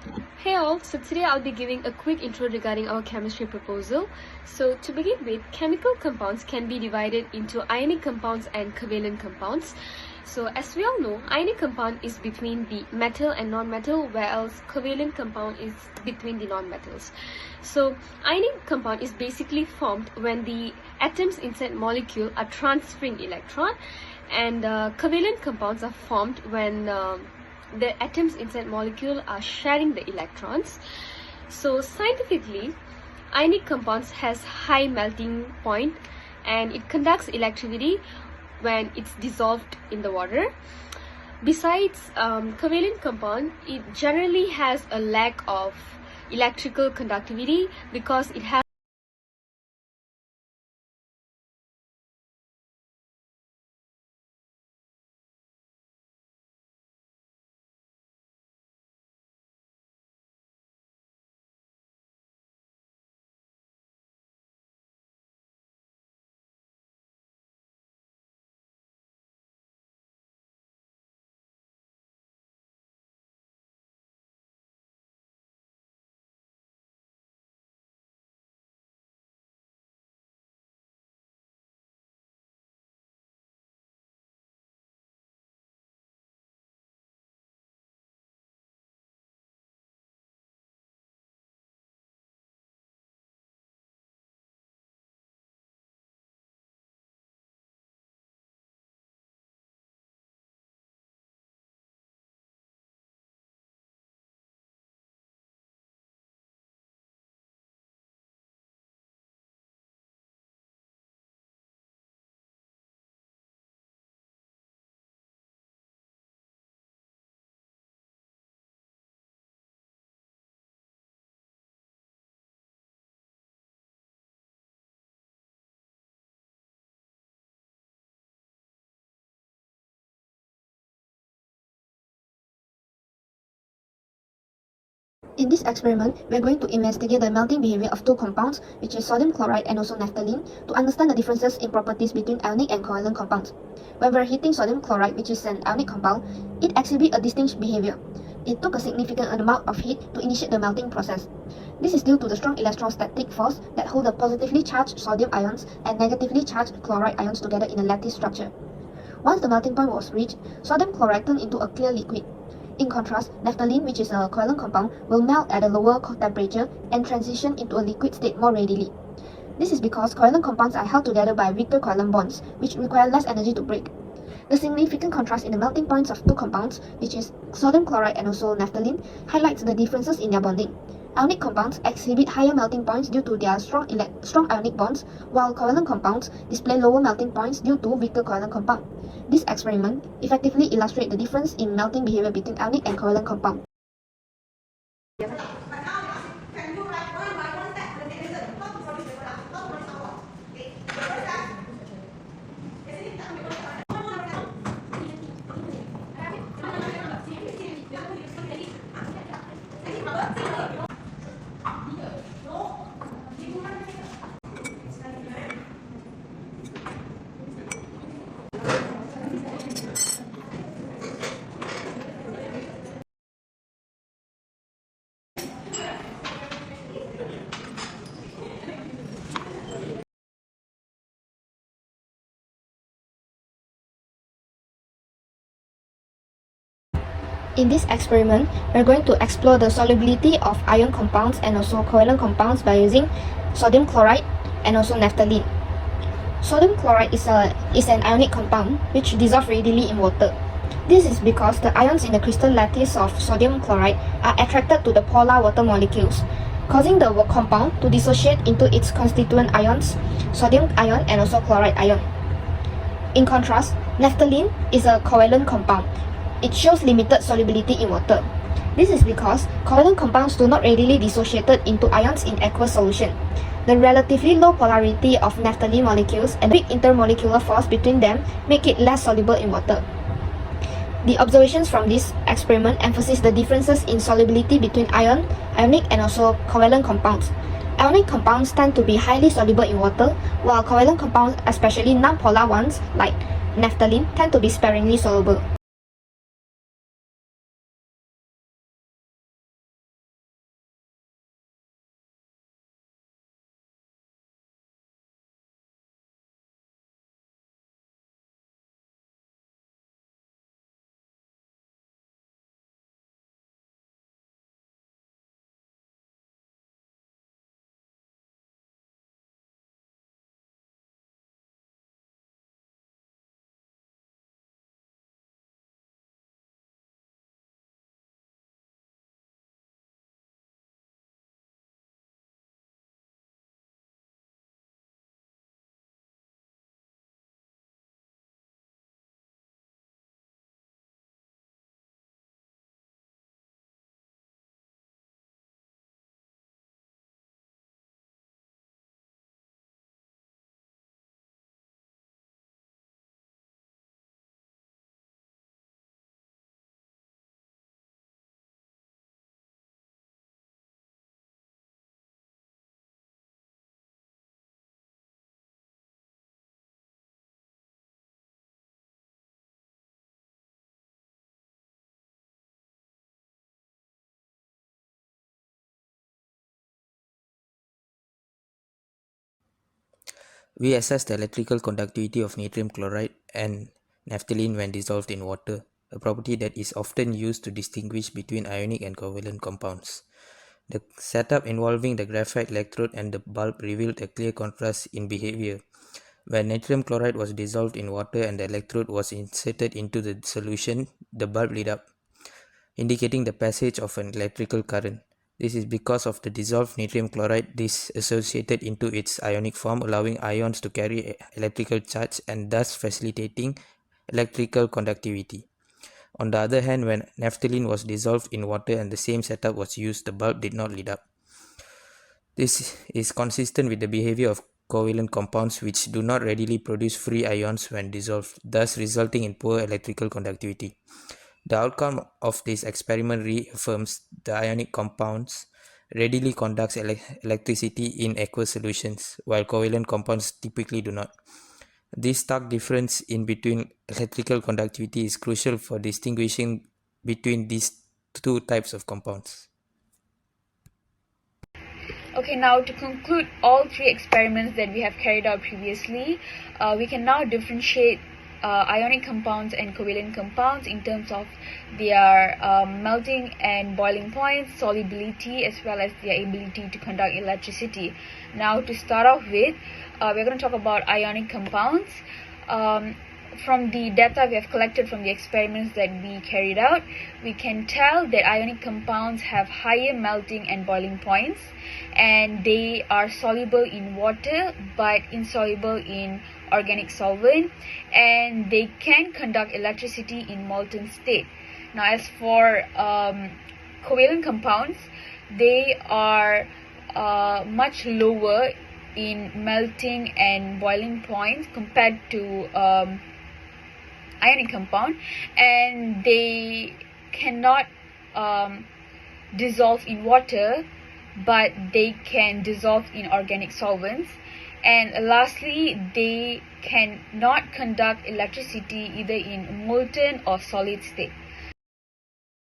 Hey all, so today I'll be giving a quick intro regarding our chemistry proposal. So to begin with, chemical compounds can be divided into ionic compounds and covalent compounds. So as we all know, ionic compound is between the metal and non-metal, whereas covalent compound is between the non-metals. So ionic compound is basically formed when the atoms inside molecule are transferring electron, and covalent compounds are formed when the atoms inside molecule are sharing the electrons. So scientifically, ionic compounds has high melting point and it conducts electricity when it's dissolved in the water. Besides, covalent compound, it generally has a lack of electrical conductivity because it has In this experiment, we are going to investigate the melting behavior of two compounds, which is sodium chloride and also naphthalene, to understand the differences in properties between ionic and covalent compounds. When we are heating sodium chloride, which is an ionic compound, it exhibits a distinct behavior. It took a significant amount of heat to initiate the melting process. This is due to the strong electrostatic force that hold the positively charged sodium ions and negatively charged chloride ions together in a lattice structure. Once the melting point was reached, sodium chloride turned into a clear liquid. In contrast, naphthalene, which is a covalent compound, will melt at a lower temperature and transition into a liquid state more readily. This is because covalent compounds are held together by weaker covalent bonds, which require less energy to break. The significant contrast in the melting points of two compounds, which is sodium chloride and also naphthalene, highlights the differences in their bonding. Ionic compounds exhibit higher melting points due to their strong ionic bonds, while covalent compounds display lower melting points due to weaker covalent compound. This experiment effectively illustrates the difference in melting behavior between ionic and covalent compounds. In this experiment, we're going to explore the solubility of ion compounds and also covalent compounds by using sodium chloride and also naphthalene. Sodium chloride is an ionic compound which dissolves readily in water. This is because the ions in the crystal lattice of sodium chloride are attracted to the polar water molecules, causing the compound to dissociate into its constituent ions, sodium ion and also chloride ion. In contrast, naphthalene is a covalent compound. It shows limited solubility in water. This is because covalent compounds do not readily dissociate into ions in aqueous solution. The relatively low polarity of naphthalene molecules and weak intermolecular force between them make it less soluble in water. The observations from this experiment emphasize the differences in solubility between ionic and also covalent compounds. Ionic compounds tend to be highly soluble in water, while covalent compounds, especially non-polar ones like naphthalene, tend to be sparingly soluble. We assess the electrical conductivity of natrium chloride and naphthalene when dissolved in water, a property that is often used to distinguish between ionic and covalent compounds. The setup involving the graphite electrode and the bulb revealed a clear contrast in behavior. When natrium chloride was dissolved in water and the electrode was inserted into the solution, the bulb lit up, indicating the passage of an electrical current. This is because of the dissolved natrium chloride dissociated into its ionic form, allowing ions to carry electrical charge and thus facilitating electrical conductivity. On the other hand, when naphthalene was dissolved in water and the same setup was used, the bulb did not lit up. This is consistent with the behavior of covalent compounds, which do not readily produce free ions when dissolved, thus resulting in poor electrical conductivity. The outcome of this experiment reaffirms the ionic compounds readily conducts electricity in aqueous solutions, while covalent compounds typically do not. This stark difference in between electrical conductivity is crucial for distinguishing between these two types of compounds. Okay, now to conclude all three experiments that we have carried out previously, we can now differentiate ionic compounds and covalent compounds in terms of their melting and boiling points, solubility, as well as their ability to conduct electricity. Now to start off with, we're going to talk about ionic compounds. From the data we have collected from the experiments that we carried out, we can tell that ionic compounds have higher melting and boiling points, and they are soluble in water but insoluble in organic solvent, and they can conduct electricity in molten state. Now, as for covalent compounds, they are much lower in melting and boiling points compared to ionic compound, and they cannot dissolve in water, but they can dissolve in organic solvents. And lastly, they cannot conduct electricity either in molten or solid state.